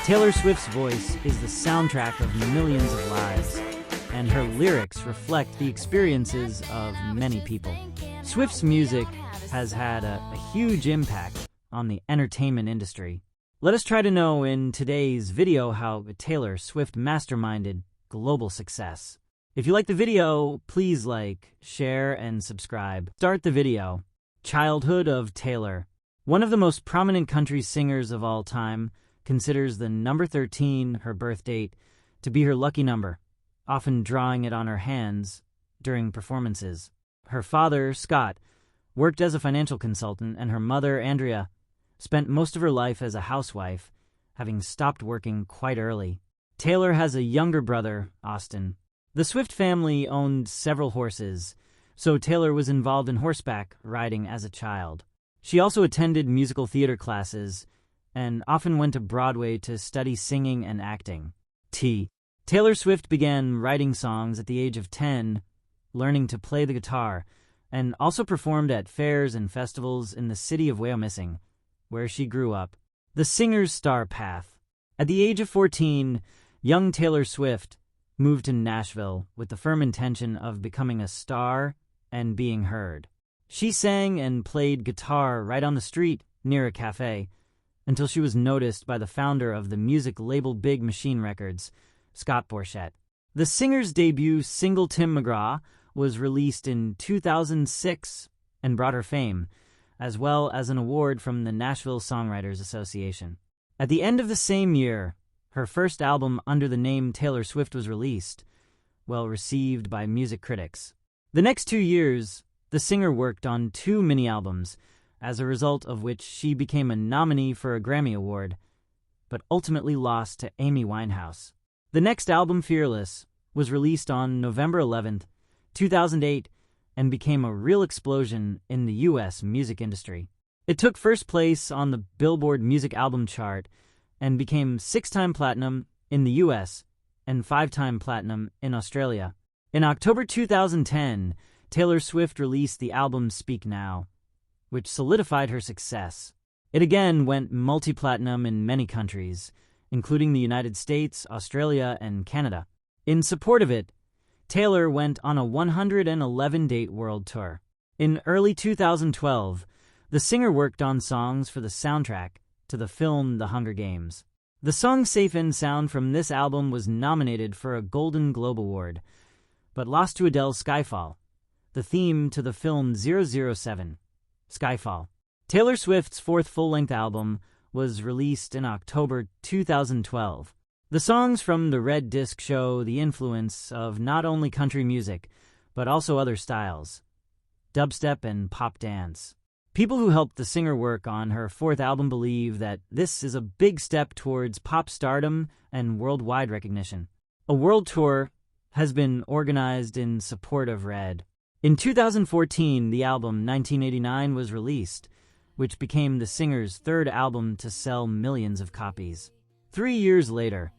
Taylor Swift's voice is the soundtrack of millions of lives, and her lyrics reflect the experiences of many people. Swift's music has had a huge impact on the entertainment industry. Let us try to know in today's video how Taylor Swift masterminded global success. If you like the video, please like, share, and subscribe. Start the video. Childhood of Taylor. One of the most prominent country singers of all time considers the number 13, her birth date, to be her lucky number, often drawing it on her hands during performances. Her father, Scott, worked as a financial consultant, and her mother, Andrea, spent most of her life as a housewife, having stopped working quite early. Taylor has a younger brother, Austin. The Swift family owned several horses, so Taylor was involved in horseback riding as a child. She also attended musical theater classes and often went to Broadway to study singing and acting. Taylor Swift began writing songs at the age of 10, learning to play the guitar, and also performed at fairs and festivals in the city of Wyomissing, where she grew up. The singer's star path. At the age of 14, young Taylor Swift moved to Nashville with the firm intention of becoming a star and being heard. She sang and played guitar right on the street near a cafe until she was noticed by the founder of the music label Big Machine Records, Scott Borchett. The singer's debut single, Tim McGraw, was released in 2006 and brought her fame, as well as an award from the Nashville Songwriters Association. At the end of the same year, her first album under the name Taylor Swift was released, well received by music critics. The next 2 years, the singer worked on 2 mini-albums, as a result of which she became a nominee for a Grammy Award, but ultimately lost to Amy Winehouse. The next album, Fearless, was released on November 11th, 2008, and became a real explosion in the U.S. music industry. It took first place on the Billboard Music Album chart and became 6-time platinum in the U.S. and 5-time platinum in Australia. In October 2010, Taylor Swift released the album Speak Now, which solidified her success. It again went multi-platinum in many countries, including the United States, Australia, and Canada. In support of it, Taylor went on a 111-date world tour. In early 2012, the singer worked on songs for the soundtrack to the film The Hunger Games. The song Safe and Sound from this album was nominated for a Golden Globe Award, but lost to Adele's Skyfall, the theme to the film 007, Skyfall. Taylor Swift's 4th full-length album was released in October 2012. The songs from the Red Disc show the influence of not only country music, but also other styles, dubstep and pop dance. People who helped the singer work on her 4th album believe that this is a big step towards pop stardom and worldwide recognition. A world tour has been organized in support of Red. In 2014, the album 1989 was released, which became the singer's 3rd album to sell millions of copies. 3 years later,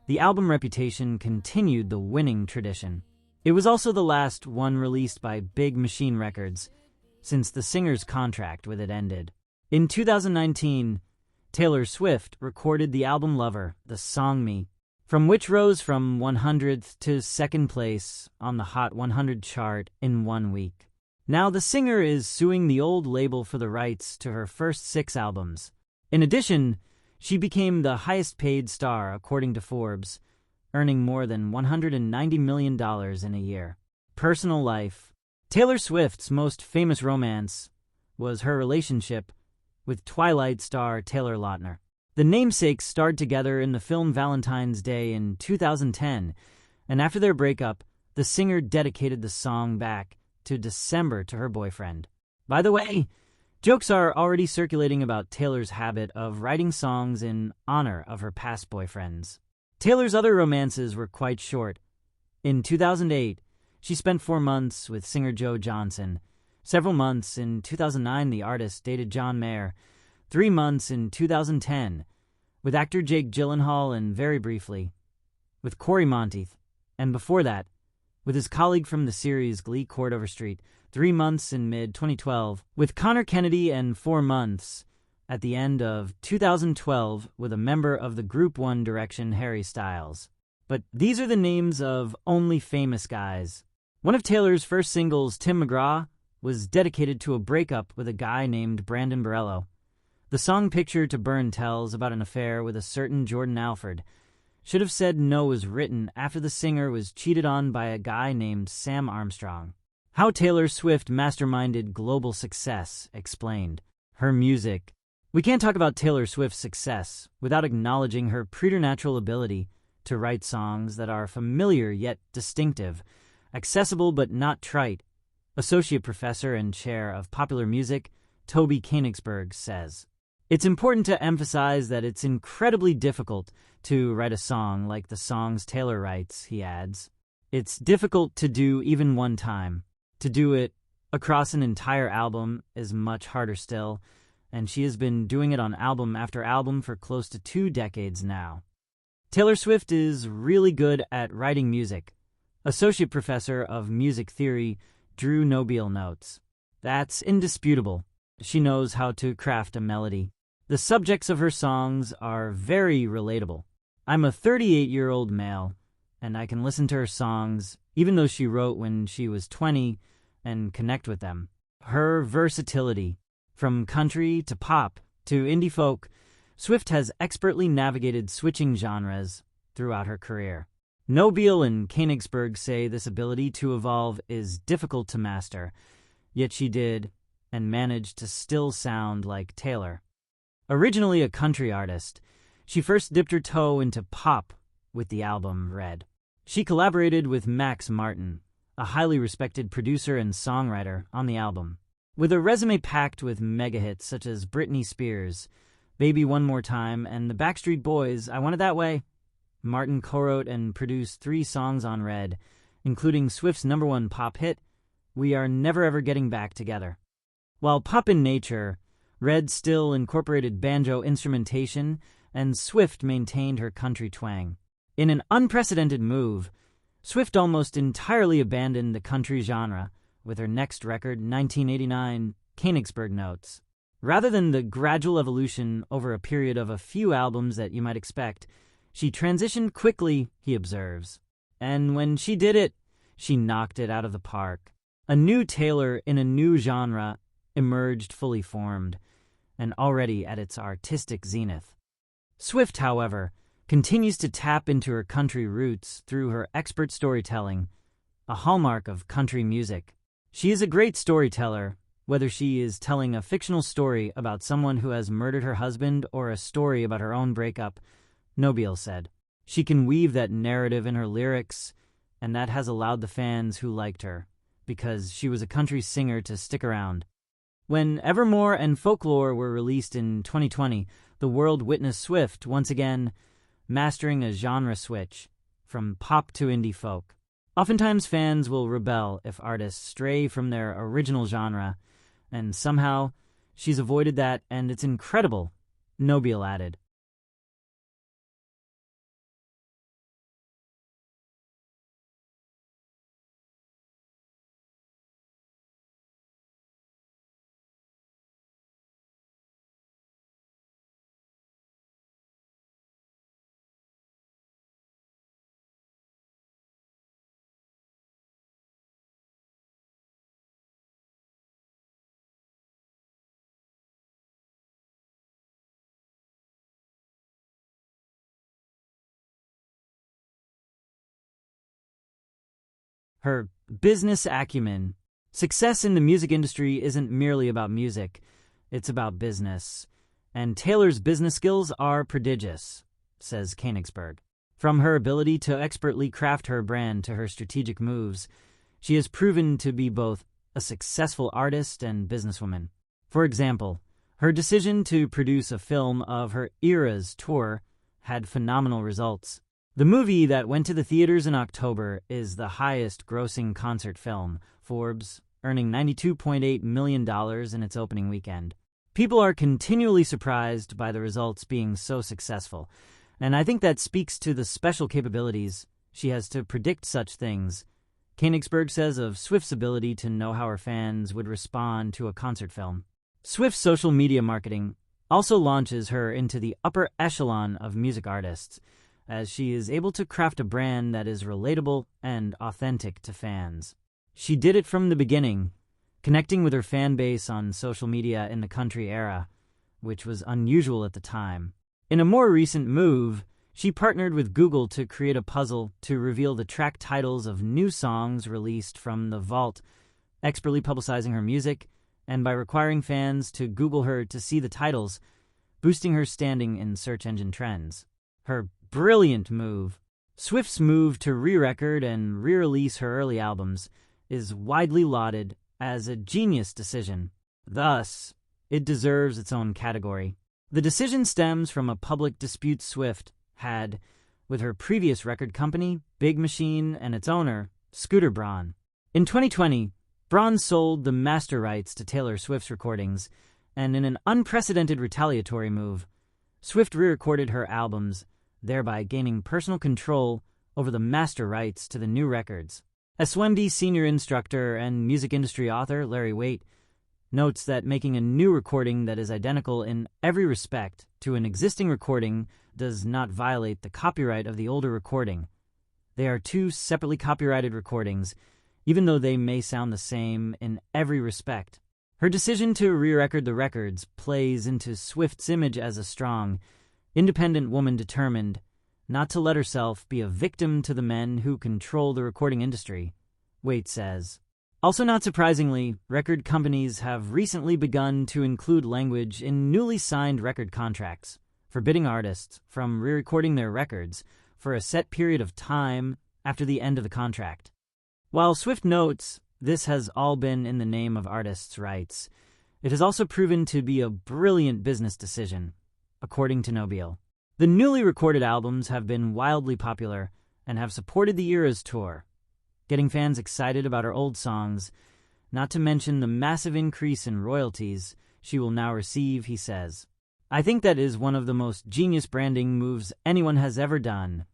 the album Reputation continued the winning tradition. It was also the last one released by Big Machine Records, since the singer's contract with it ended. In 2019, Taylor Swift recorded the album Lover, the song Me, from which rose from 100th to 2nd place on the Hot 100 chart in 1 week. Now the singer is suing the old label for the rights to her first 6 albums. In addition, she became the highest-paid star, according to Forbes, earning more than $190 million in a year. Personal life. Taylor Swift's most famous romance was her relationship with Twilight star Taylor Lautner. The namesakes starred together in the film Valentine's Day in 2010, and after their breakup, the singer dedicated the song back to December to her boyfriend. By the way, jokes are already circulating about Taylor's habit of writing songs in honor of her past boyfriends. Taylor's other romances were quite short. In 2008, she spent 4 months with singer Joe Johnson. Several months in 2009, the artist dated John Mayer. 3 months in 2010 with actor Jake Gyllenhaal, and very briefly with Corey Monteith, and before that with his colleague from the series Glee, Cord Overstreet. 3 months in mid-2012 with Connor Kennedy, and 4 months at the end of 2012 with a member of the group One Direction, Harry Styles. But these are the names of only famous guys. One of Taylor's first singles, Tim McGraw, was dedicated to a breakup with a guy named Brandon Borello. The song Picture to Burn tells about an affair with a certain Jordan Alford. Should Have Said No was written after the singer was cheated on by a guy named Sam Armstrong. How Taylor Swift masterminded global success explained. Her music. We can't talk about Taylor Swift's success without acknowledging her preternatural ability to write songs that are familiar yet distinctive, accessible but not trite. Associate Professor and Chair of Popular Music, Toby Koenigsberg, says. It's important to emphasize that it's incredibly difficult to write a song like the songs Taylor writes, he adds. It's difficult to do even one time. To do it across an entire album is much harder still, and she has been doing it on album after album for close to 2 decades now. Taylor Swift is really good at writing music. Associate Professor of Music Theory Drew Nobile notes. That's indisputable. She knows how to craft a melody. The subjects of her songs are very relatable. I'm a 38-year-old male, and I can listen to her songs, even though she wrote when she was 20, and connect with them. Her versatility, from country to pop to indie folk, Swift has expertly navigated switching genres throughout her career. Nobile and Koenigsberg say this ability to evolve is difficult to master, yet she did, and managed to still sound like Taylor. Originally a country artist, she first dipped her toe into pop with the album Red. She collaborated with Max Martin, a highly respected producer and songwriter, on the album. With a resume packed with mega hits such as Britney Spears, Baby One More Time, and the Backstreet Boys' I Want It That Way, Martin co-wrote and produced 3 songs on Red, including Swift's #1 pop hit, We Are Never Ever Getting Back Together. While pop in nature, Red still incorporated banjo instrumentation, and Swift maintained her country twang. In an unprecedented move, Swift almost entirely abandoned the country genre with her next record, 1989, Koenigsberg notes. Rather than the gradual evolution over a period of a few albums that you might expect, she transitioned quickly, he observes. And when she did it, she knocked it out of the park. A new Taylor in a new genre emerged fully formed, and already at its artistic zenith. Swift, however, continues to tap into her country roots through her expert storytelling, a hallmark of country music. She is a great storyteller, whether she is telling a fictional story about someone who has murdered her husband or a story about her own breakup, Nobile said. She can weave that narrative in her lyrics, and that has allowed the fans who liked her, because she was a country singer, to stick around. When Evermore and Folklore were released in 2020, the world witnessed Swift once again mastering a genre switch from pop to indie folk. Oftentimes fans will rebel if artists stray from their original genre, and somehow she's avoided that, and it's incredible, Nobile added. Her business acumen. Success in the music industry isn't merely about music, it's about business. And Taylor's business skills are prodigious, says Koenigsberg. From her ability to expertly craft her brand to her strategic moves, she has proven to be both a successful artist and businesswoman. For example, her decision to produce a film of her Eras tour had phenomenal results. The movie that went to the theaters in October is the highest-grossing concert film, Forbes, earning $92.8 million in its opening weekend. People are continually surprised by the results being so successful, and I think that speaks to the special capabilities she has to predict such things. Koenigsberg says of Swift's ability to know how her fans would respond to a concert film. Swift's social media marketing also launches her into the upper echelon of music artists, as she is able to craft a brand that is relatable and authentic to fans. She did it from the beginning, connecting with her fan base on social media in the country era, which was unusual at the time. In a more recent move, she partnered with Google to create a puzzle to reveal the track titles of new songs released from the vault, expertly publicizing her music, and by requiring fans to Google her to see the titles, boosting her standing in search engine trends. Her brilliant move. Swift's move to re-record and re-release her early albums is widely lauded as a genius decision. Thus, it deserves its own category. The decision stems from a public dispute Swift had with her previous record company, Big Machine, and its owner, Scooter Braun. In 2020, Braun sold the master rights to Taylor Swift's recordings, and in an unprecedented retaliatory move, Swift re-recorded her albums, thereby gaining personal control over the master rights to the new records. SWMD senior instructor and music industry author Larry Waite notes that making a new recording that is identical in every respect to an existing recording does not violate the copyright of the older recording. They are two separately copyrighted recordings, even though they may sound the same in every respect. Her decision to re-record the records plays into Swift's image as a strong, independent woman determined not to let herself be a victim to the men who control the recording industry, Waite says. Also not surprisingly, record companies have recently begun to include language in newly signed record contracts, forbidding artists from re-recording their records for a set period of time after the end of the contract. While Swift notes this has all been in the name of artists' rights, it has also proven to be a brilliant business decision, according to Nobile. The newly recorded albums have been wildly popular and have supported the Eras tour, getting fans excited about her old songs, not to mention the massive increase in royalties she will now receive, he says. I think that is one of the most genius branding moves anyone has ever done,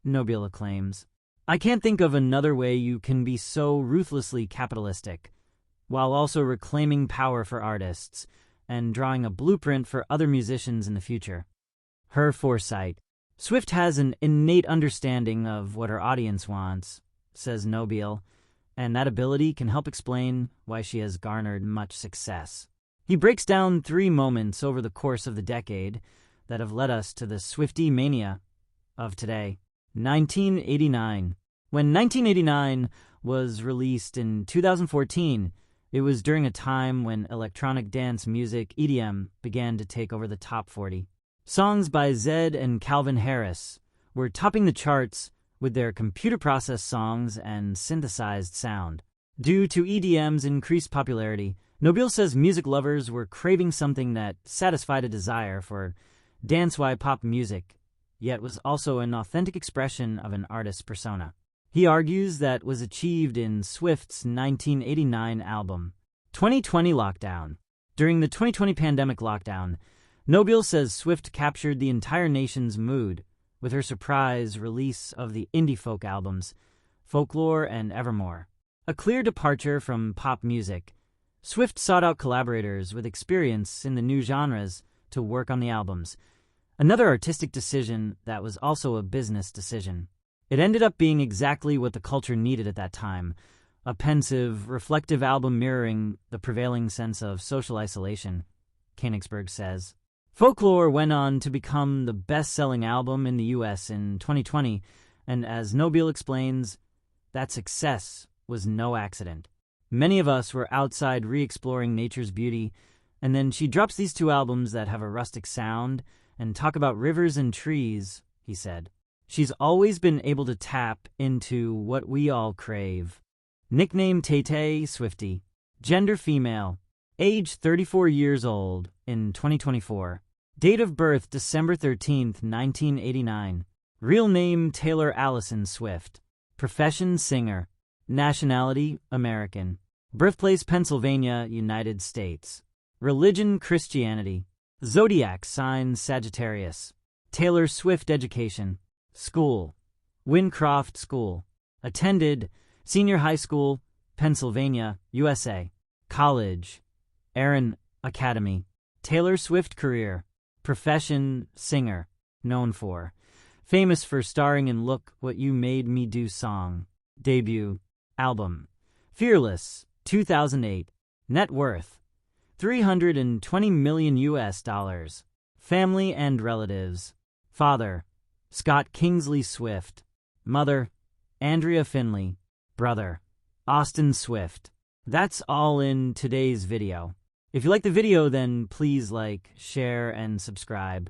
Nobile claims. I can't think of another way you can be so ruthlessly capitalistic, while also reclaiming power for artists and drawing a blueprint for other musicians in the future. Her foresight. Swift has an innate understanding of what her audience wants, says Nobile, and that ability can help explain why she has garnered much success. He breaks down 3 moments over the course of the decade that have led us to the Swiftie mania of today. 1989. When 1989 was released in 2014, it was during a time when electronic dance music, EDM, began to take over the top 40. Songs by Zedd and Calvin Harris were topping the charts with their computer-processed songs and synthesized sound. Due to EDM's increased popularity, Nobile says music lovers were craving something that satisfied a desire for dance-y pop music, yet was also an authentic expression of an artist's persona. He argues that was achieved in Swift's 1989 album. 2020 lockdown. During the 2020 pandemic lockdown, Nobile says Swift captured the entire nation's mood with her surprise release of the indie folk albums, Folklore and Evermore. A clear departure from pop music, Swift sought out collaborators with experience in the new genres to work on the albums, another artistic decision that was also a business decision. It ended up being exactly what the culture needed at that time, a pensive, reflective album mirroring the prevailing sense of social isolation, Koenigsberg says. Folklore went on to become the best-selling album in the U.S. in 2020, and as Nobile explains, that success was no accident. Many of us were outside re-exploring nature's beauty, and then she drops these 2 albums that have a rustic sound and talk about rivers and trees, he said. She's always been able to tap into what we all crave. Nickname Tay-Tay Swiftie. Gender female. Age 34 years old in 2024. Date of birth December 13th, 1989. Real name Taylor Allison Swift. Profession singer. Nationality American. Birthplace Pennsylvania, United States. Religion Christianity. Zodiac sign Sagittarius. Taylor Swift education. School. Wincroft School. Attended Senior High School, Pennsylvania, USA. College. Aaron Academy. Taylor Swift career. Profession, singer, known for. Famous for starring in Look What You Made Me Do song. Debut album. Fearless, 2008. Net worth, $320 million. Family and relatives. Father, Scott Kingsley Swift. Mother, Andrea Finley. Brother, Austin Swift. That's all in today's video. If you like the video, then please like, share, and subscribe.